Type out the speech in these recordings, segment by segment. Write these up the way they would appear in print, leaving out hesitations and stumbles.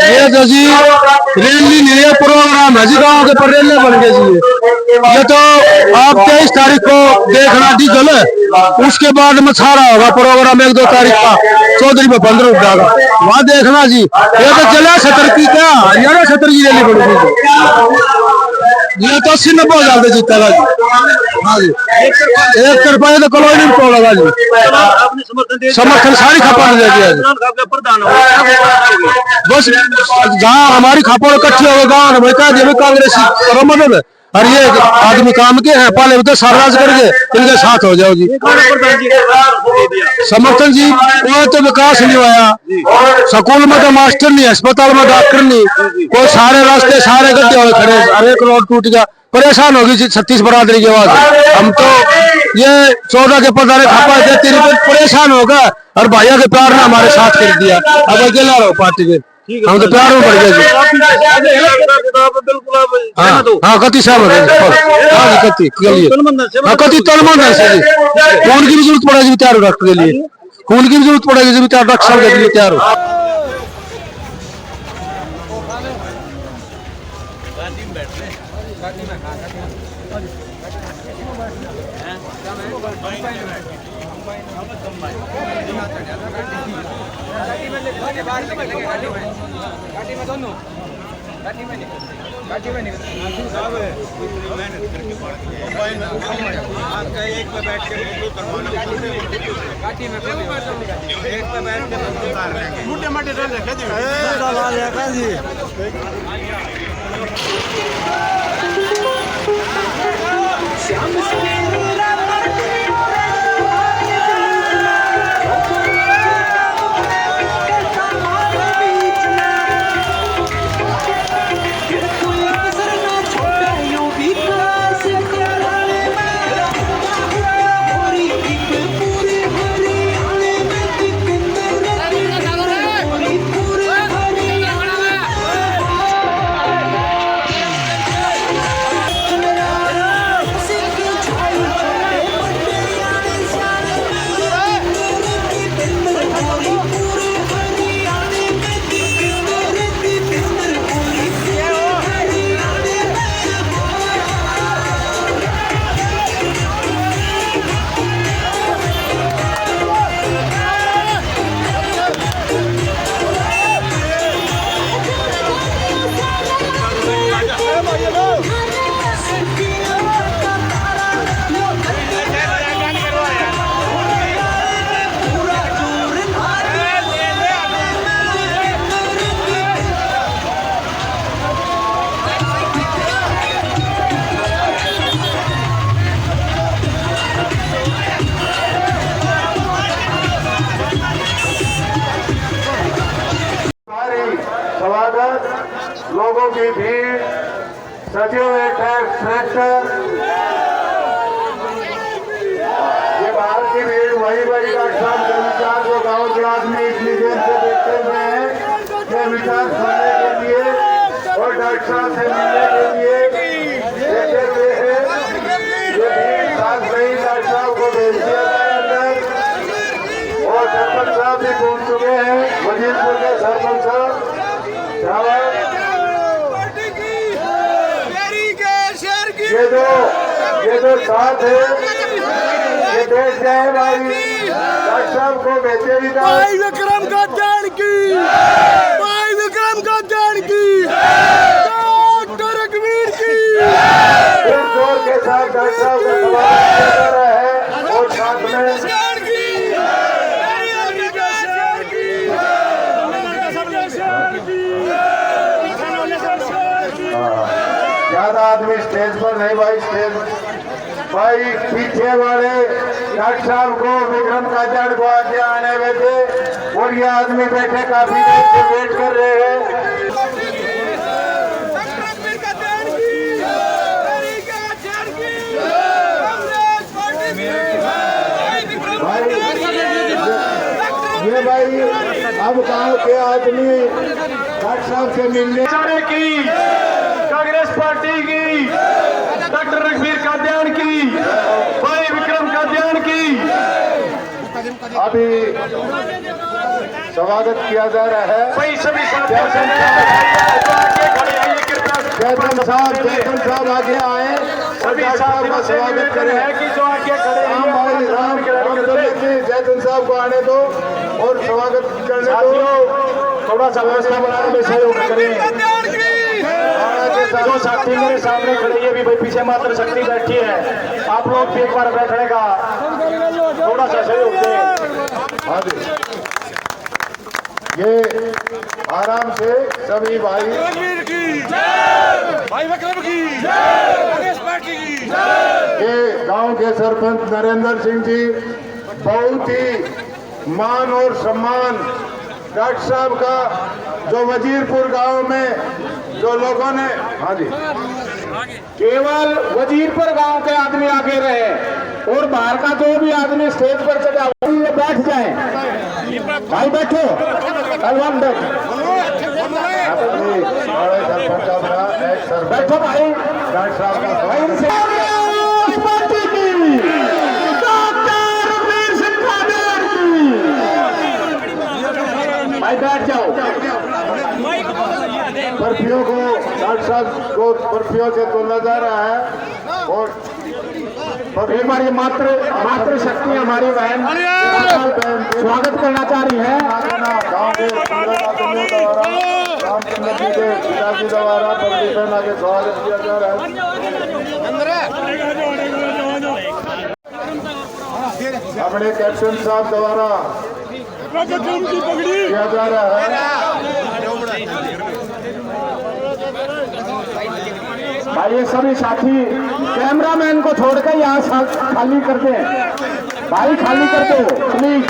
ये तो जी रैली नहीं है, प्रोग्राम है जी, गाँव के पर रैली बन गए जी। ये तो आप 23 तारीख को देखना डीजल है, उसके बाद में सारा होगा प्रोग्राम 1-2 तारीख का चौधरी में 15 रुपया का, वहाँ देखना जी। ये तो चला 70 की क्या, 70 की रैली बड़ी ये तो 80-90 हजार से जीतेगा जी। हाँ जी, 1 रुपये तो कॉलोनी में तोड़ेगा जी। समर्थन सारी खपा दे दिया जी। बस जहाँ हमारी खपड़ इकट्ठी हो गई गाँव में कह दिया कांग्रेसी मदद, और ये आदमी काम के हैं, पहले तो साराज करके इनके साथ हो जाओ जी। समर्थन जी कोई तो विकास नहीं हुआ, स्कूल में तो मास्टर नहीं, अस्पताल में डॉक्टर नहीं, कोई सारे रास्ते सारे गड्ढे हो खड़े, हर एक रोड टूट गया, परेशान होगी 36 बरादरी की आवाज। हम तो ये 14 के पता नहीं खपा देती परेशान होगा, और भाइयों के प्यार ने हमारे साथ कर दिया। अब अकेला रहो पार्टी के, हम तो प्यार में बढ़ गए जी। हाँ कति सहमत है, हाँ कति कति तलमंद है जी। खून की भी जरूरत पड़ेगी तैयार हो डॉक्टर के लिए, खून की भी जरूरत पड़ेगी जब डॉक्टर साहब के लिए तैयार हो। एक पे बैठ के मोटे मोटे लोगों की भीड़, सजे हुए ट्रैक्टर, ये बाहर की भीड़ वही बड़ी डॉक्टर साहब के विचार को गाँव के आदमी इतनी देर से देखते हुए हैं, ये विचार सुनने के लिए और डॉक्टर साहब से मिलने के लिए देखे हुए हैं। ये भीड़ साथ में ही डॉक्टर साहब को भेज दिया गया अंदर, और सरपंच साहब भी पहुंच चुके हैं, वजीरपुर के सरपंच साहब। ये जो साथ है ये देश जाए भाई, डॉक्टर साहब को बेचे भी भाई विक्रम कद्याण की, भाई विक्रम कद्याण की, डॉक्टर रघुवीर की। जोर के साथ डॉक्टर साहब का सवाल कर रहा है, और साथ में ज्यादा आदमी स्टेज पर नहीं भाई, स्टेज भाई पीछे वाले डॉक्टर साहब को विक्रम कद्याण को आगे आने में थे, और ये आदमी बैठे काफी देर से वेट कर रहे हैं। ये भाई अब गांव के आदमी डॉक्टर साहब से मिलने की, कांग्रेस पार्टी की, डॉक्टर रघुवीर कद्याण की, भाई विक्रम कद्याण की। अभी स्वागत किया जा रहा है। जयतन साहब आगे आए, सभी साहब का स्वागत करें कि जो आगे खड़े जयतन साहब को आने दो और स्वागत करने दो। थोड़ा सा व्यवस्था बनाने में सहयोग करें। जो साथी मेरे सामने खड़े ये भी भाई पीछे मात्र शक्ति बैठी है, आप लोग भी एक बार बैठने का थोड़ा सा सहयोग दें। हाँ जी, ये आराम से सभी भाई विक्रम की कांग्रेस पार्टी की ये गांव के सरपंच नरेंद्र सिंह जी बहुत ही मान और सम्मान डॉक्टर साहब का जो वजीरपुर गांव में जो लोगों ने, हाँ जी, केवल वजीरपुर गांव के आदमी आगे रहे और बाहर का जो भी आदमी स्टेज पर चढ़ा वो बैठ जाए। भाई बैठो, अलवन बैठो भाई। डॉक्टर साहब का भाई बैठ जाओ। बर्फियों को डॉक्टर साहब को बर्फियों से तोला जा रहा है और एक बार ये मात्र शक्ति हमारी बहन स्वागत करना चाह रही है। गाँव के रामचंद्र जी के पिताजी द्वारा पगड़ी पहना के स्वागत किया जा रहा है। अपने कैप्टन साहब द्वारा किया जा रहा है। भाई ये सभी साथी कैमरामैन को छोड़कर यहाँ खाली करते हैं। भाई खाली करते हो प्लीज।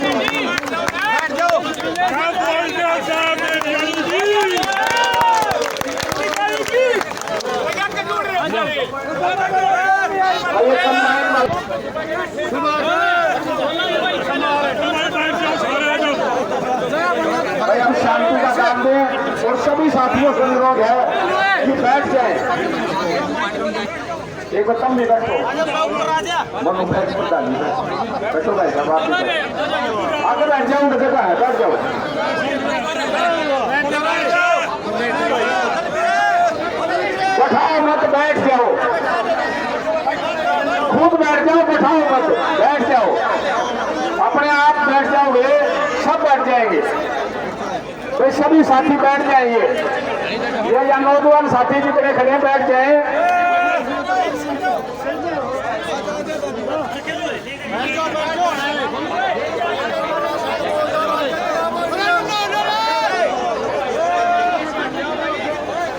भाई हम शांति का काम दें और सभी साथियों से अनुरोध है कि बैठ जाए। एक बार कम भी बैठो, बैठो भाई साहब, आगे बैठ जाओ, जगह है, बैठ जाओ। बैठाओ मत, बैठ जाओ, खुद बैठ जाओ, बैठाओ मत, बैठ जाओ, अपने आप बैठ जाओगे, सब बैठ जाएंगे। तो सभी साथी बैठ जाएंगे, ये या नौजवान साथी जितने खड़े हैं बैठ जाए।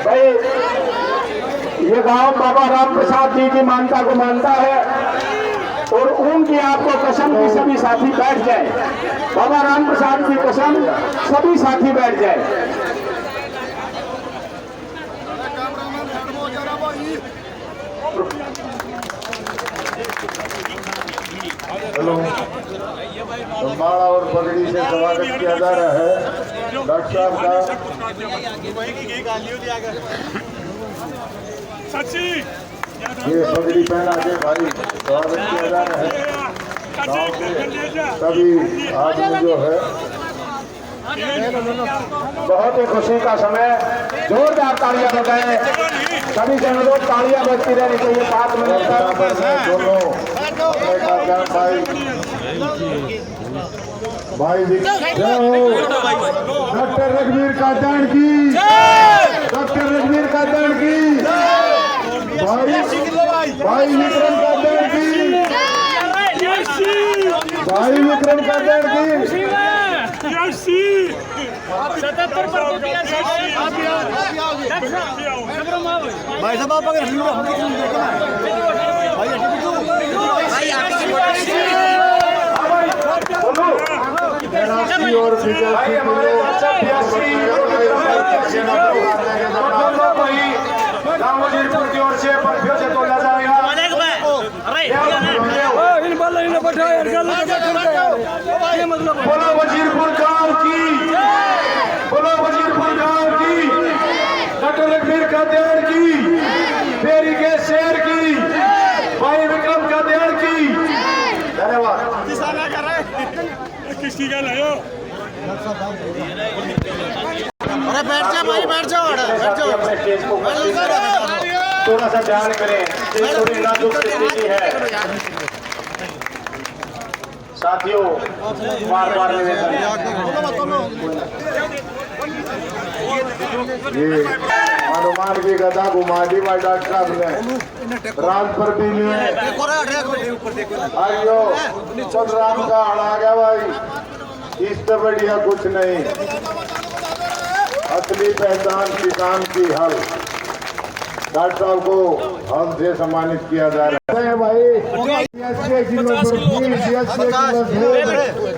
भाई ये गांव बाबा राम प्रसाद जी की मान्यता को मानता है और उनकी आपको कसम की सभी साथी बैठ जाए। बाबा राम प्रसाद की कसम, सभी साथी बैठ जाए। हेलो, तो माला और पगड़ी से स्वागत किया जा रहा है डॉक्टर साहब का। ये पगड़ी पहना के भाई स्वागत किया जा रहा है। गाँव के सभी आदमी जो है, बहुत ही खुशी का समय, जोरदार तालियां बजाएं। सभी से अनुरोध, तालियां बजती रहनी चाहिए 5 मिनट तक। दोनों भाई डॉक्टर रघुवीर कादड़ की, डॉक्टर रघुवीर कादड़ की, भाई विक्रम कादड़ की, भाई विक्रम कादड़ की। 77 भाई साहब आप अगर और वजीरपुर की ओर से बर्फियों से तोला जाएगा। बोलो वजीरपुर गांव की, बोलो वजीरपुर गांव की, डॉक्टर रघुवीर कादड़ की, फेरी के शेर की, भाई विक्रम कादड़ की। धन्यवाद। अरे बैठ जा भाई, बैठ जाओ, बैठ जाओ। अपने स्टेज को थोड़ा सा ध्यान करें, थोड़ी नाजुक स्थिति है साथियों, बार बार निवेदन। ये हनुमान की गदा घुमा दी भाई डॉक्टर साहब ने, रात पर भी नहीं है। आइयो चल राम का हड़ आ गया भाई, इससे बढ़िया कुछ नहीं। असली पहचान किसान की हल। डॉक्टर साहब को हमसे सम्मानित किया जा रहा है भाई।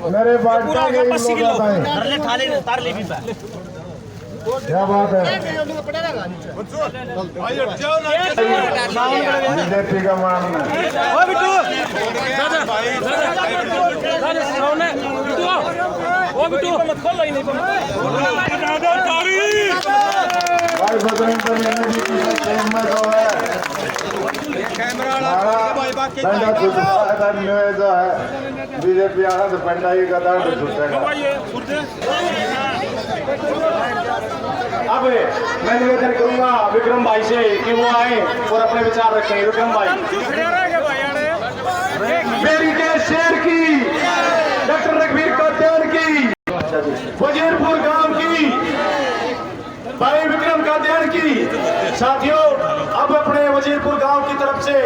मेरे बांटा के लोग क्या बात है, बीजेपी का मानना भाई बजरंग बली जी की हिम्मत हो है, जो है बीजेपी आना तो पंडा ही का दर्द छूटेगा। अब मैं निवेदन करूंगा विक्रम भाई से कि वो आए और अपने विचार रखें। विक्रम भाई, मेरी देश शेर की, डॉक्टर रघुवीर कात्यायन की, वजीरपुर गांव की, भाई विक्रम कात्यायन की। साथियों, अब अपने वजीरपुर गांव की तरफ से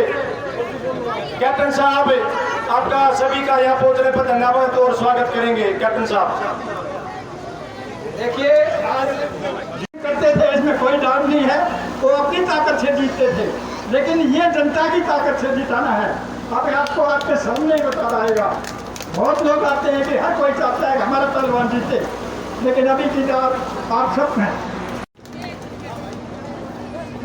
कैप्टन साहब आपका सभी का यहाँ पहुंचने पर धन्यवाद और स्वागत करेंगे। कैप्टन साहब, देखिए करते थे, इसमें कोई डाउट नहीं है, वो अपनी ताकत से जीतते थे, लेकिन ये जनता की ताकत से जिताना है। अब आपको आपके सामने बता रहेगा, बहुत लोग आते हैं कि हर कोई चाहता है कि हमारा पहलवान जीते, लेकिन अभी की बात आप सब हैं।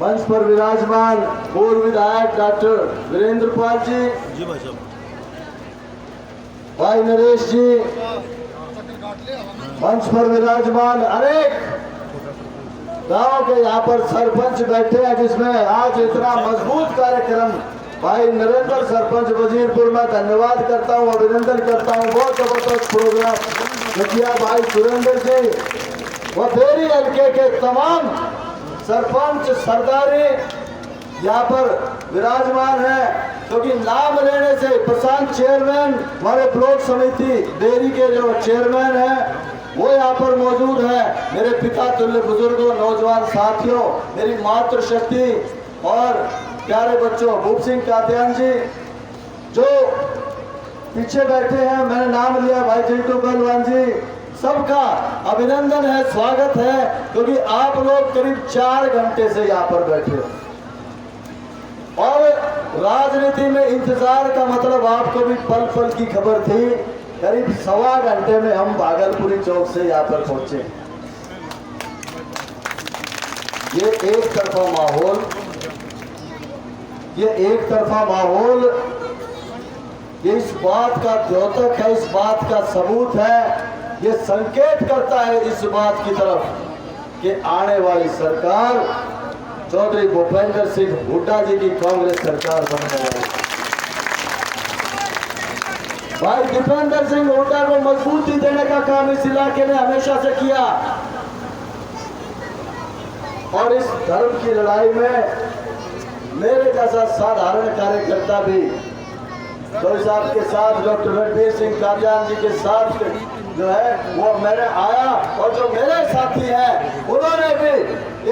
मंच पर विराजमान पूर्व विधायक डॉक्टर वीरेंद्र पाल जी, भाई नरेश जी, मंच पर विराजमान अनेक गांव के यहाँ पर सरपंच बैठे हैं, जिसमें आज इतना मजबूत कार्यक्रम भाई नरेंद्र सरपंच वजीरपुर में धन्यवाद करता हूँ, अभिनंदन करता हूँ। बहुत जबरदस्त प्रोग्राम किया भाई सुरेंद्र जी व बेरी हल्के के तमाम सरपंच सरदारी यहाँ पर विराजमान है, क्योंकि नाम लेने से प्रशांत चेयरमैन हमारे ब्लॉक समिति डेयरी के जो चेयरमैन हैं वो यहाँ पर मौजूद है। मेरे पिता तुल्य बुजुर्गों, नौजवान साथियों, मेरी मातृशक्ति और प्यारे बच्चों, भूप सिंह कात्यायन जी जो पीछे बैठे हैं, मैंने नाम लिया, भाई चिंटू पहलवान जी, सबका अभिनंदन है, स्वागत है, क्योंकि आप लोग करीब 4 घंटे से यहाँ पर बैठे हो। और राजनीति में इंतजार का मतलब आपको भी पल पल की खबर थी। करीब 1.25 घंटे में हम भागलपुरी चौक से यहाँ पर पहुंचे। ये एक तरफा माहौल, ये इस बात का द्योतक है, इस बात का सबूत है, ये संकेत करता है इस बात की तरफ कि आने वाली सरकार चौधरी भूपेंद्र सिंह हुड्डा जी की कांग्रेस सरकार बनने वाली। भाई दीपेंद्र सिंह हुड्डा को मजबूती देने का काम इस इलाके ने हमेशा से किया, और इस धर्म की लड़ाई में मेरे जैसा साधारण कार्यकर्ता भी चौधरी साहब के साथ, डॉक्टर रघुवीर सिंह कात्यायन जी के साथ जो है वो मैंने आया, और जो मेरे साथी हैं उन्होंने भी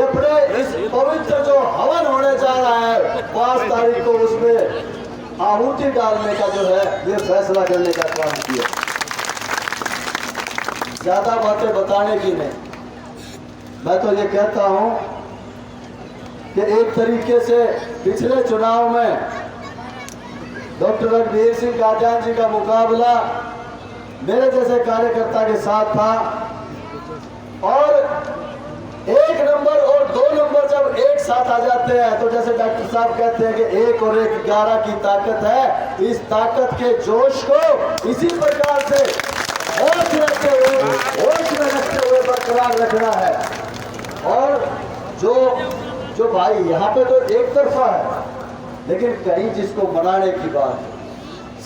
अपने इस पवित्र जो हवन होने जा रहा है 5 तारीख को, उसमें आहुति डालने का जो है ये फैसला करने का काम किया। ज्यादा बातें बताने की नहीं, मैं तो ये कहता हूं कि एक तरीके से पिछले चुनाव में डॉक्टर रघुवीर सिंह कात्यायन जी का मुकाबला मेरे जैसे कार्यकर्ता के साथ था, और 1 नंबर और 2 नंबर जब एक साथ आ जाते हैं तो जैसे डॉक्टर साहब कहते हैं कि 1 और 1 11 की ताकत है। इस ताकत के जोश को इसी प्रकार से होश में रखते हुए बरकरार रखना है। और जो भाई यहाँ पे तो एक तरफा है, लेकिन कहीं जिसको मनाने की बात,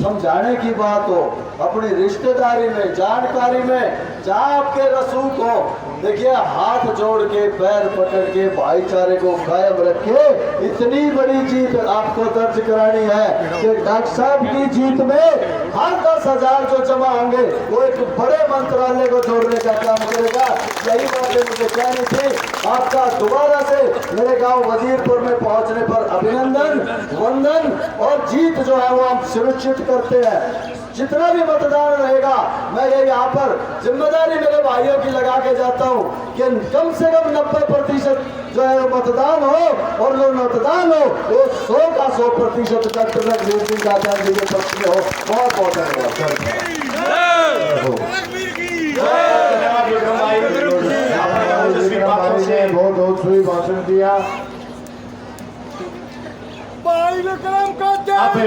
समझाने की बात हो, अपनी रिश्तेदारी में, जानकारी में, जहाँ आपके रसूख हो, देखिए हाथ जोड़ के पैर पकड़ के भाईचारे को कायम रखे। इतनी बड़ी जीत आपको दर्ज करानी है कि डॉक्टर साहब की जीत में हर 10,000 जो जमा होंगे वो एक बड़े मंत्रालय को जोड़ने का काम करेगा। यही बातें मुझे कहनी थी। आपका दोबारा से मेरे गांव वजीरपुर में पहुंचने पर अभिनंदन, वंदन और जीत जो है वो हम सुनिश्चित करते हैं। जितना भी मतदान रहेगा, मैं ये यहाँ पर जिम्मेदारी मेरे भाइयों की लगा के जाता हूँ कि कम से कम 90% जो है मतदान हो, और जो मतदान हो वो 100 का 100% डॉक्टर रघुवीर सिंह कादियान जी के पक्ष में हो। बहुत बहुत धन्यवाद। बहुत बहुत सही भाषण दिया। भाई विक्रम कादियान की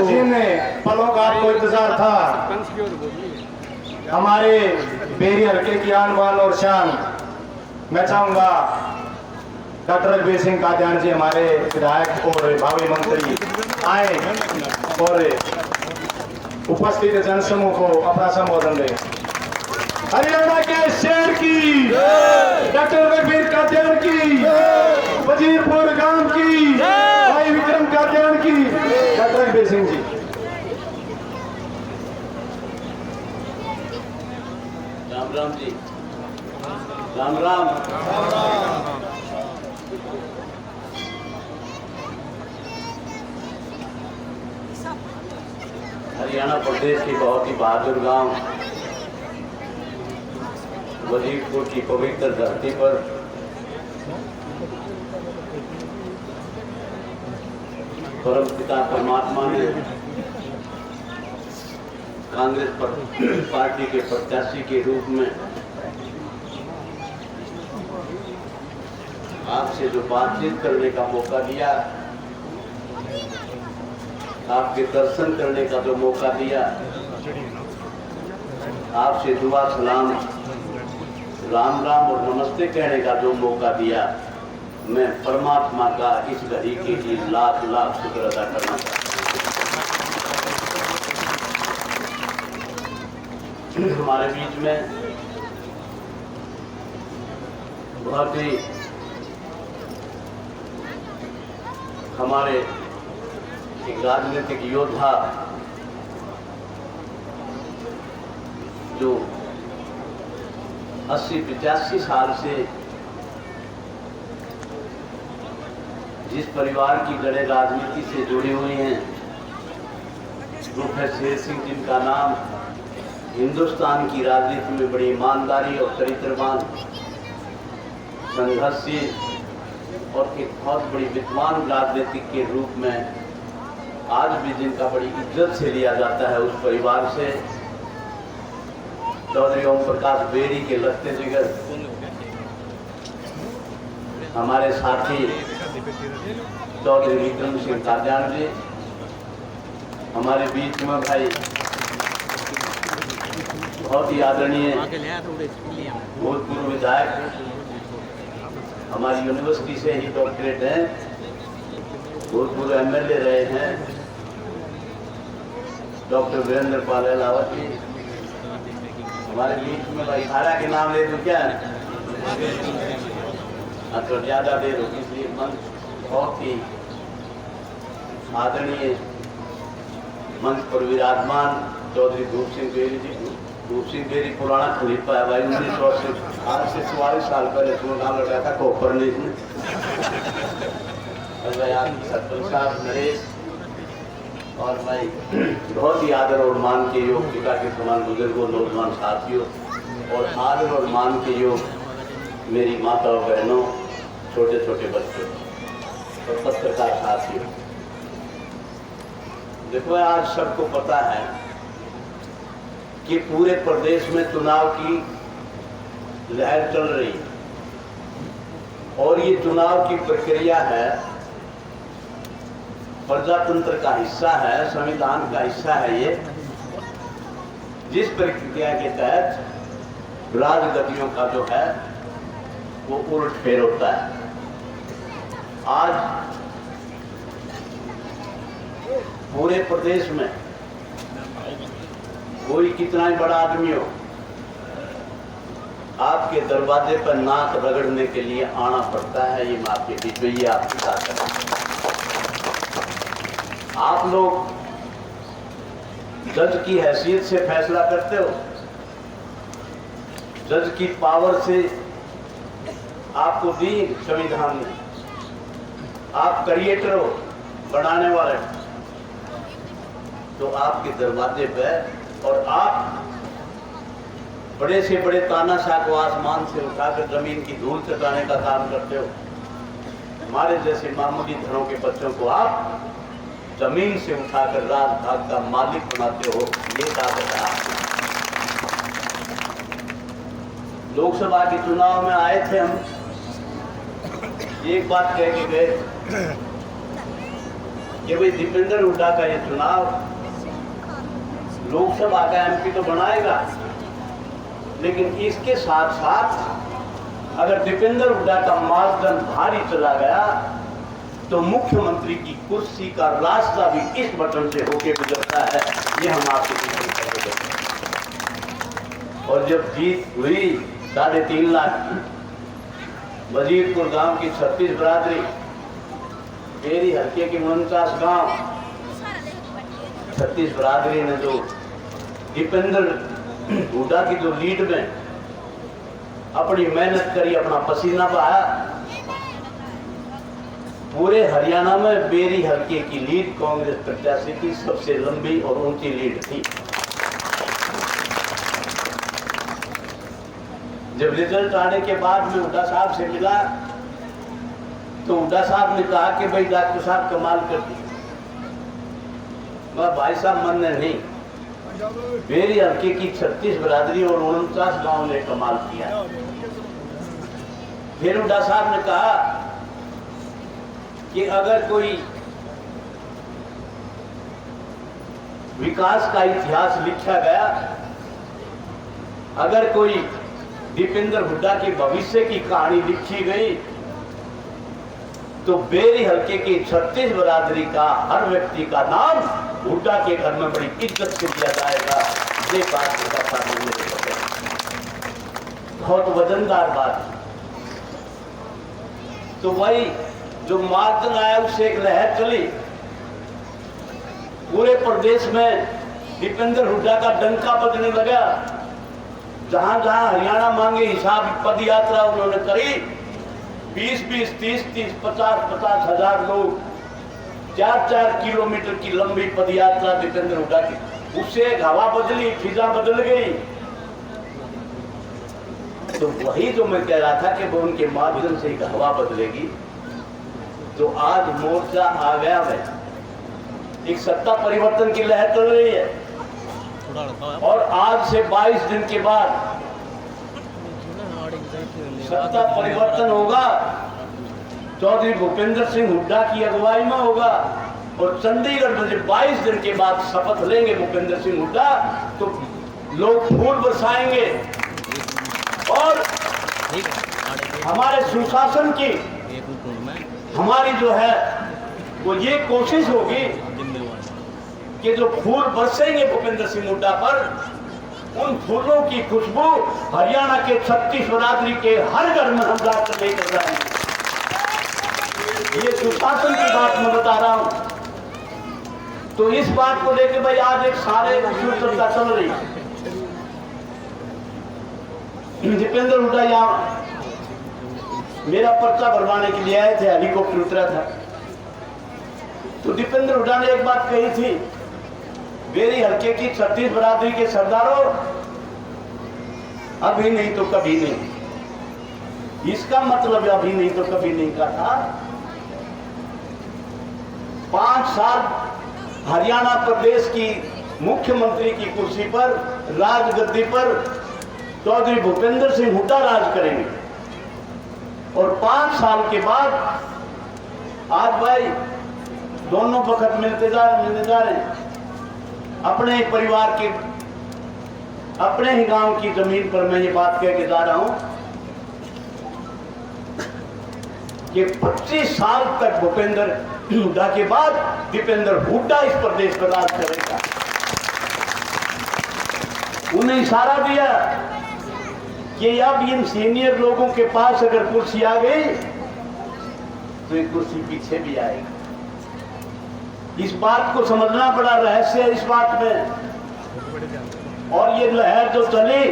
जिन पलों का आपको इंतजार था, हमारे बेरी हल्के की आन बान और शान, मैं चाहूंगा डॉक्टर रघुवीर सिंह कादियान जी हमारे विधायक और भावी मंत्री आए और उपस्थित जनसमूह को अपना संबोधन दें। हरियाणा के शेर की डॉक्टर रघुवीर कादियान की, वजीरपुर गांव की भाई विक्रम कादियान की, डॉक्टर रघुवीर सिंह जी। राम राम जी, राम राम। हरियाणा प्रदेश की बहुत ही बहादुर गांव वजीरपुर की पवित्र धरती पर परम पिता परमात्मा ने कांग्रेस पार्टी के प्रत्याशी के रूप में आपसे जो बातचीत करने का मौका दिया, आपके दर्शन करने का जो मौका दिया, आपसे दुआ सलाम, राम राम और नमस्ते कहने का जो मौका दिया, मैं परमात्मा का इस घड़ी के लिए लाख लाख शुक्र अदा करना चाहता हूँ। हमारे बीच में बहुत ही हमारे एक राजनीतिक योद्धा जो 80-85 साल से जिस परिवार की जड़ें राजनीति से जुड़ी हुई हैं, प्रोफेसर शेर सिंह, जिनका नाम हिंदुस्तान की राजनीति में बड़ी ईमानदारी और चरित्रवान, संघर्षशील और एक बहुत बड़ी विद्वान राजनीतिक के रूप में आज भी जिनका बड़ी इज्जत से लिया जाता है, उस परिवार से चौधरी ओम प्रकाश बेरी के लगते जिगर हमारे साथी चौधरी विक्रम सिंह कादियान जी, हमारे बीच में भाई बहुत ही आदरणीय भूतपूर्व विधायक, हमारी यूनिवर्सिटी से ही डॉक्टरेट हैं, भूतपूर्व एमएलए रहे हैं, डॉक्टर वीरेंद्र पाल अहलावत जी हमारे बीच में। भाई सारा के नाम ले दूं क्या? तो ज्यादा देर होगी, इसलिए मंच बहुत ही आदरणीय मंच पर विराजमान चौधरी धूप सिंह बेरी जी। धूप सिंह बेरी पुराना खलीफा है भाई, 1900 से आज से 44 साल पहले नाम लगाया था कोपरनीस में। सरपंच साहब नरेश और भाई बहुत ही आदर और मान के योग पिता के समान बुजुर्गों, नौजवान साथियों और आदर और मान के योग मेरी माता और बहनों, छोटे छोटे बच्चों और पत्रकार साथियों। देखो आज सबको पता है कि पूरे प्रदेश में चुनाव की लहर चल रही है और ये चुनाव की प्रक्रिया है, प्रजातंत्र का हिस्सा है, संविधान का हिस्सा है ये, जिस प्रक्रिया के तहत राजगद्दियों का जो है वो उलट फेर होता है। आज पूरे प्रदेश में कोई कितना ही बड़ा आदमी हो, आपके दरवाजे पर नाक रगड़ने के लिए आना पड़ता है। ये मैं आपके बीच में, ये आपकी ताकत है। आप लोग जज की हैसियत से फैसला करते हो, जज की पावर से आपको दी संविधान ने। आप क्रिएटर हो, बनाने वाले, तो आपके दरवाजे पर, और आप बड़े से बड़े तानाशाह को आसमान से उठाकर जमीन की धूल चटाने का काम करते हो। हमारे जैसे मामूली घरों के बच्चों को आप जमीन से उठाकर राज भाग का मालिक बनाते हो। ये ताकत है आपकी। लोकसभा के चुनाव में आए थे हम, एक बात कह के गए कि भाई दीपेंद्र हुड्डा का ये चुनाव लोकसभा का एमपी तो बनाएगा, लेकिन इसके साथ साथ अगर दीपेंद्र हुड्डा का मानदंड भारी चला गया तो मुख्यमंत्री की कुर्सी का रास्ता भी इस बटन से होके गुजरता है। ये हम आपके बीच में, और जब जीत हुई 3.5 लाख की, वजीरपुर गांव की 36 बरादरी, बेरी हल्के के 49 गांव, 36 बरादरी ने जो दीपेंद्र हुड्डा की जो लीड में अपनी मेहनत करी, अपना पसीना बहाया, पूरे हरियाणा में बेरी हल्के की लीड कांग्रेस प्रत्याशी की सबसे लंबी और ऊंची लीड थी। जब रिजल्ट आने के बाद में हुड्डा साहब से मिला तो हुड्डा साहब ने कहा कि भाई डॉक्टर साहब कमाल कर दी। भाई साहब मन ने नहीं, बेरी हल्के की 36 बरादरी और 49 गांव ने कमाल किया। फिर हुड्डा साहब ने कहा कि अगर कोई विकास का इतिहास लिखा गया, अगर कोई दीपेंद्र हुड्डा के भविष्य की कहानी लिखी गई, तो बेरी हल्के की 36 बरादरी का हर व्यक्ति का नाम हुड्डा के घर में बड़ी इज्जत से दिया जाएगा। ये बात बहुत वजनदार बात। तो वही जो मार्जिन आया उससे एक लहर चली, पूरे प्रदेश में दीपेंद्र हुड्डा का डंका बजने लगा। जहां जहां हरियाणा मांगे हिसाब पद यात्रा उन्होंने करी। 20-20, 30-30, 50-50 हजार लोग, 4-4 किलोमीटर की लंबी पद यात्रा दीपेंद्र हुड्डा की। उससे एक हवा बदली, फिजा बदल गई। तो वही जो मैं कह रहा था कि वो उनके माध्यम से एक हवा बदलेगी। तो आज मोर्चा आ गया है, एक सत्ता परिवर्तन की लहर चल रही है, और आज से 22 दिन के बाद सत्ता परिवर्तन होगा। चौधरी भूपेंद्र सिंह हुड्डा की अगुवाई में होगा, और चंडीगढ़ में जब 22 दिन के बाद शपथ लेंगे भूपेंद्र सिंह हुड्डा, तो लोग फूल बरसाएंगे। और हमारे सुशासन की हमारी जो है वो ये कोशिश होगी कि जो फूल बरसेंगे भूपेंद्र सिंह हुड्डा पर, उन फूलों की खुशबू हरियाणा के 36 बरादरी के हर घर में हम जाकर लेकर जाएंगे। ये सुशासन की बात मैं बता रहा हूं। तो इस बात को लेकर भाई आज एक सारे चर्चा चल रही है। दीपेंद्र हुड्डा यहाँ मेरा पर्चा भरवाने के लिए आए थे, हेलीकॉप्टर उतरा था। तो दीपेंद्र हुड्डा ने एक बात कही थी, बेरी हल्के की 36 बरादरी के सरदारों, अभी नहीं तो कभी नहीं। इसका मतलब अभी नहीं तो कभी नहीं का था 5 साल हरियाणा प्रदेश की मुख्यमंत्री की कुर्सी पर, राजगद्दी पर चौधरी भूपेंद्र सिंह हुड्डा राज करेंगे। और 5 साल के बाद आज भाई दोनों वक्त मिलने जा रहे हैं। अपने ही परिवार के, अपने ही गांव की जमीन पर मैं ये बात कह के जा रहा हूं कि 25 साल तक भूपेंद्र हुड्डा के बाद दीपेंद्र हुड्डा इस प्रदेश पर राज करेगा। उन्हें इशारा दिया कि अब इन सीनियर लोगों के पास अगर कुर्सी आ गई तो ये कुर्सी पीछे भी आएगी। इस बात को समझना बड़ा रहस्य है इस बात में। और ये लहर जो चली,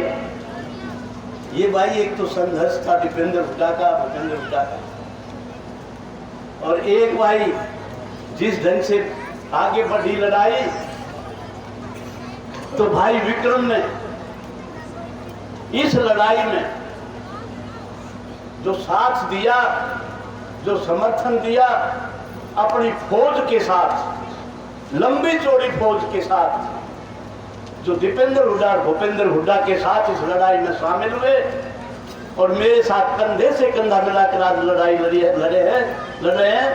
ये भाई एक तो संघर्ष था दीपेंद्र हुड्डा का, भूपेंद्र हुड्डा का, और एक भाई जिस ढंग से आगे बढ़ी लड़ाई, तो भाई विक्रम ने इस लड़ाई में जो साथ दिया, जो समर्थन दिया, अपनी फौज के साथ, लंबी चौड़ी फौज के साथ, जो दीपेंद्र हुड्डा और भूपेंद्र हुड्डा के साथ इस लड़ाई में शामिल हुए और मेरे साथ कंधे से कंधा मिलाकर आज लड़ाई लड़े हैं।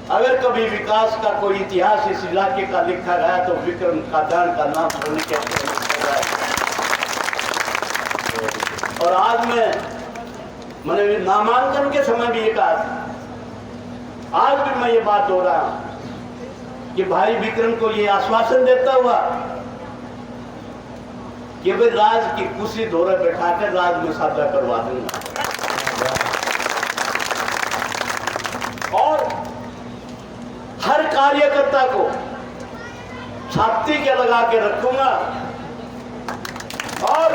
अगर कभी विकास का कोई इतिहास इस इलाके का लिखा गया तो विक्रम कादान का नाम होने के लिखा गया। और आज मैंने नामांकन के समय भी ये कहा था, आज भी मैं ये बात हो रहा हूं कि भाई विक्रम को ये आश्वासन देता हुआ कि भाई राज की कुर्सी धोरे बैठाकर राज में साझा करवा दूंगा और हर कार्यकर्ता को छाती के लगा के रखूंगा और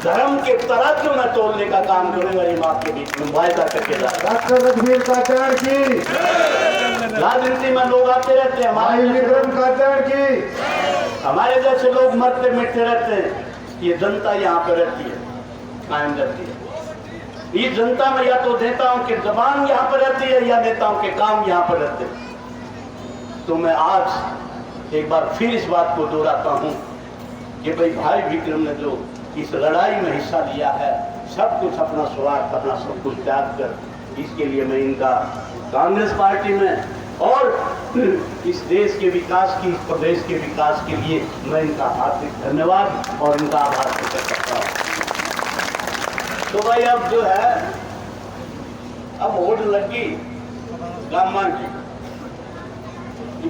धर्म के तराजू में तोलने का काम करूंगा। ये आपके बीच में वायदा करके डॉक्टर रघुवीर काचड़ की, राजनीति में लोग आते रहते हैं, भाई विक्रम काचड़ की, हमारे जैसे लोग मरते मिटते रहते हैं। ये जनता यहाँ पे रहती है, कायम रहती है। इस जनता में या तो नेताओं की जबान यहाँ पर रहती है या नेताओं के काम यहाँ पर रहते हैं। तो मैं आज एक बार फिर इस बात को दोहराता हूँ कि भाई विक्रम ने जो इस लड़ाई में हिस्सा लिया है, सब कुछ अपना स्वार्थ, अपना सब कुछ त्याग कर, इसके लिए मैं इनका कांग्रेस पार्टी में और इस देश के विकास की, इस प्रदेश के विकास के लिए मैं इनका हार्दिक धन्यवाद और इनका आभार व्यक्त करता हूँ। तो भाई अब जो है, अब वोट लगी गामा की,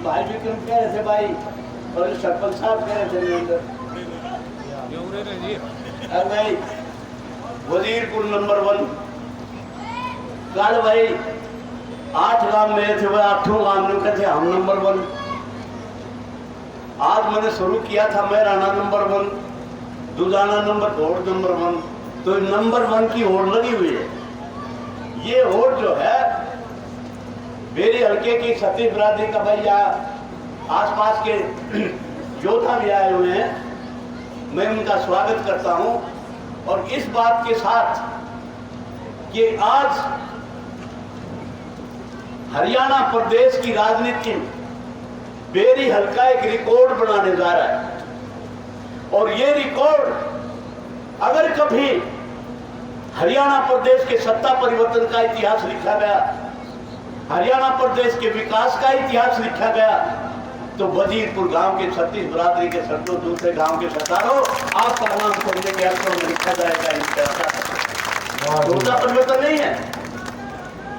भाई विक्रम कह रहे थे भाई, और सरपंच साहब कह रहे थे अरे भाई वजीरपुर नंबर 1, कल भाई 8 गांव में थे, वह 8 गांव में कहते हम नंबर 1। आज मैंने शुरू किया था मैं राना नंबर 1, दुजाना नंबर 1, तो नंबर 1 की होड़ लगी हुई है। ये होड़ जो है मेरे हल्के की सतीश बिरादरी का भाई, आसपास के योद्धा भी आए हुए हैं, मैं उनका स्वागत करता हूं। और इस बात के साथ कि आज हरियाणा प्रदेश की राजनीति में बेरी हल्का एक रिकॉर्ड बनाने जा रहा है। और ये रिकॉर्ड अगर कभी हरियाणा प्रदेश के सत्ता परिवर्तन का इतिहास लिखा गया, हरियाणा प्रदेश के विकास का इतिहास लिखा गया, तो वजीरपुर गांव के 36 बिरादरी के सरदों, दूसरे गांव के सरदारों, आपका नाम खोलने के अर्थों में लिखा जाएगा। छोटा परिवर्तन नहीं है।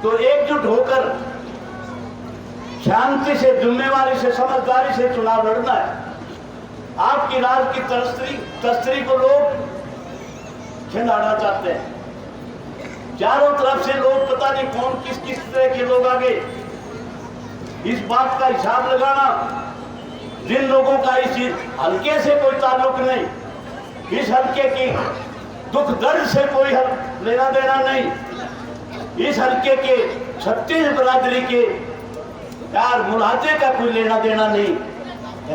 तो एकजुट होकर शांति से, जिम्मेवारी से, समझदारी से चुनाव लड़ना है। आपकी राज की तस्करी को लोग छिंडाना चाहते हैं। चारों तरफ से लोग पता नहीं कौन किस किस तरह के लोग आगे, इस बात का हिसाब लगाना, जिन लोगों का इस हल्के से कोई ताल्लुक नहीं, इस हल्के की दुख दर्द से कोई लेना देना नहीं, इस हल्के के 36 बिरादरी के प्यार मुलाजे का कोई लेना देना नहीं,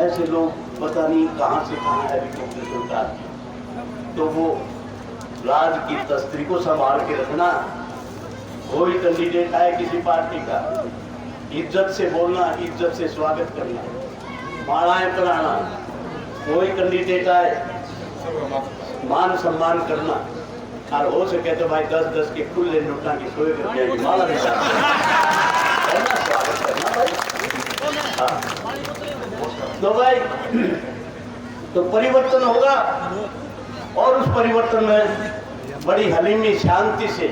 ऐसे लोग पता नहीं कहां से कहां हेलीकॉप्टर उतार। तो वो राज की तस्करी को संभाल के रखना। कोई कैंडिडेट आए किसी पार्टी का, इज्जत से बोलना, इज्जत से स्वागत करना, मालाएं पहनाना। कोई कैंडिडेट आए मान सम्मान करना, और हो सके तो भाई 10-10 के खुले नोटा की सोए करके माला भी करना, स्वागत करना भाई। हाँ। तो भाई तो परिवर्तन होगा और उस परिवर्तन में बड़ी हलीमी शांति से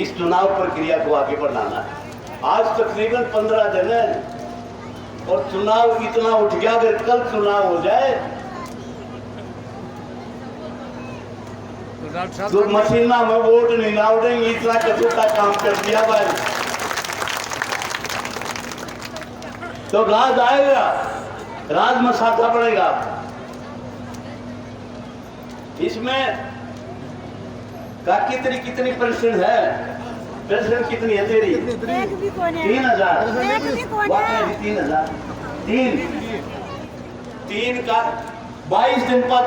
इस चुनाव प्रक्रिया को आगे बढ़ाना है। आज तकरीबन 15 दिन है और चुनाव इतना उठ गया, अगर कल चुनाव हो जाए तो मशीना में वोट नहीं लाओगे, इतना कसूर का काम कर दिया भाई। तो राज आएगा, राज में साधा पड़ेगा। इसमें का कितनी पेंशन है, पेंशन कितनी है तेरी? 3,000। 3,000। 3 का 22 दिन बाद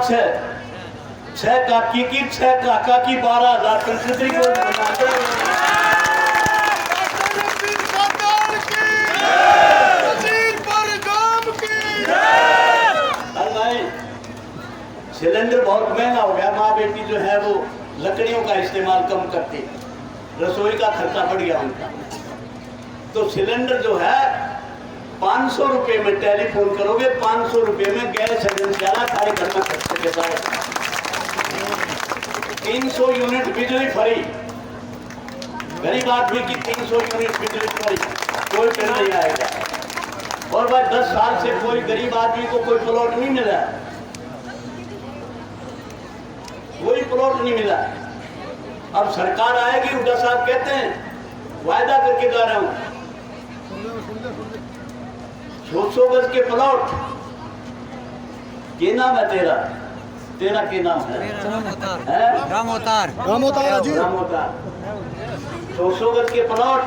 6 काकी की 6 काका की 12,000 पेंशन तेरी को सिलेंडर बहुत महंगा हो गया। माँ बेटी जो है वो लकड़ियों का इस्तेमाल कम करती, रसोई का खर्चा बढ़ गया उनका। तो सिलेंडर जो है 500 रुपए में टेलीफोन करोगे, 500 रुपए में गैस एजेंसी वाला सारे घर में खर्चे के साथ 300 यूनिट बिजली फ्री, गरीब आदमी की 300 यूनिट बिजली फ्री, कोई बिल नहीं आएगा। और भाई 10 साल से कोई गरीब आदमी को कोई प्लॉट नहीं मिला, कोई प्लॉट नहीं मिला। अब सरकार आएगी, हुड्डा साहब कहते हैं वायदा करके जा रहा हूं 200 गज के प्लॉट। क्या नाम है तेरा क्या नाम है? रामोतार जी। रामोतार 200 गज के प्लॉट,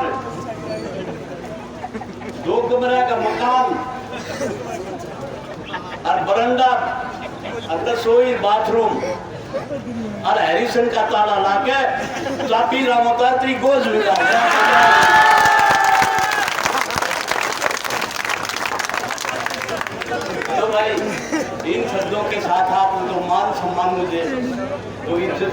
2 कमरे का मकान और बरंडा और रसोई बाथरूम और हैरिसन का ताला लाके चाबी रामोतार तेरी गोज में डाल। तो भाई इन शब्दों के साथ आप तो मान सम्मान मुझे तो इज्जत